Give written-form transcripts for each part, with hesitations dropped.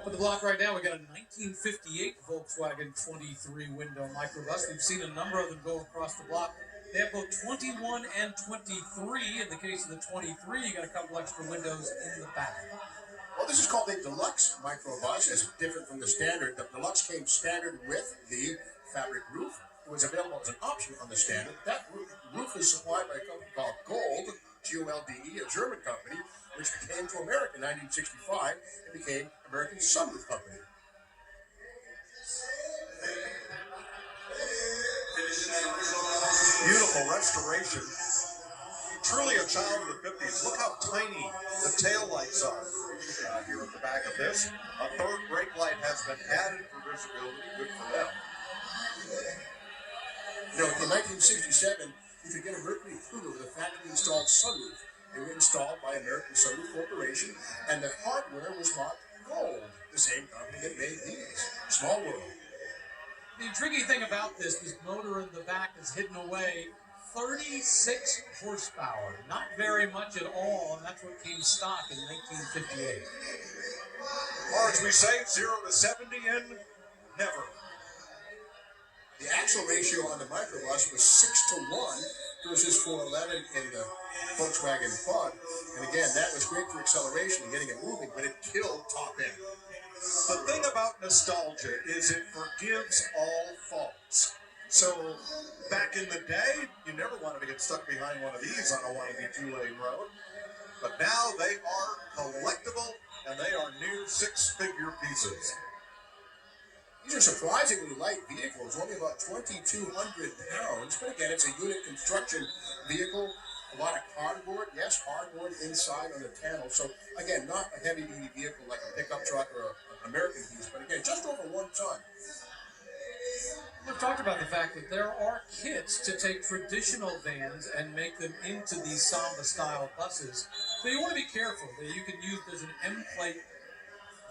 On the block right now, we got a 1958 Volkswagen 23 window microbus. We've seen a number of them go across the block. They have both 21 and 23. In the case of the 23, you got a couple extra windows in the back. Well, this is called a deluxe microbus. It's different from the standard. The deluxe came standard with the fabric roof. It was available as an option on the standard. That roof is supplied by a company called Gold, G-O-L-D-E, a German company, which came to America in 1965 and became American Sunroof Company. Beautiful restoration. Truly a child of the 50s. Look how tiny the tail lights are here at the back of this. A third brake light has been added for visibility. Good for them. You know, in 1967, you could get a Mercury Cougar with a factory-installed sunroof. They were installed by American Sunroof Corporation, and the hardware was marked Gold, the same company that made these. Small world. The intriguing thing about this motor in the back is hidden away. 36 horsepower. Not very much at all, and that's what came stock in 1958. Or as we say, 0 to 70 in never. The axle ratio on the microbus was 6-to-1 versus 4-11 in the Volkswagen Bug. And again, that was great for acceleration and getting it moving, but it killed top end. The thing about nostalgia is it forgives all faults. So back in the day, you never wanted to get stuck behind one of these on a winding 2-lane road. But now they are collectible, and they are near six-figure pieces. These are surprisingly light vehicles, only about 2,200 pounds. But again, it's a unit construction vehicle. A lot of cardboard, yes, cardboard inside on the panel. So again, not a heavy-duty vehicle like a pickup truck or an American piece, but again, just over 1 ton. We've talked about the fact that there are kits to take traditional vans and make them into these Samba-style buses. So you want to be careful. You can use, there's an M plate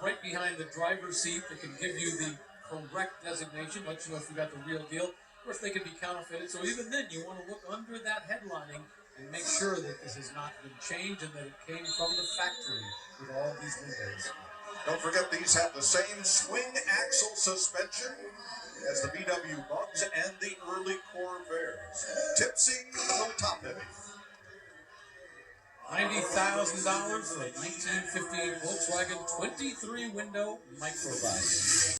right behind the driver's seat that can give you the correct designation, let you know if you got the real deal. Of course, they can be counterfeited, so even then you want to look under that headlining and make sure that this has not been changed and that it came from the factory with all these windows. Don't forget these have the same swing axle suspension as the VW Bugs and the early Corvairs. Tipsy, a little top heavy. $90,000 for a 1958 Volkswagen 23 window microbus.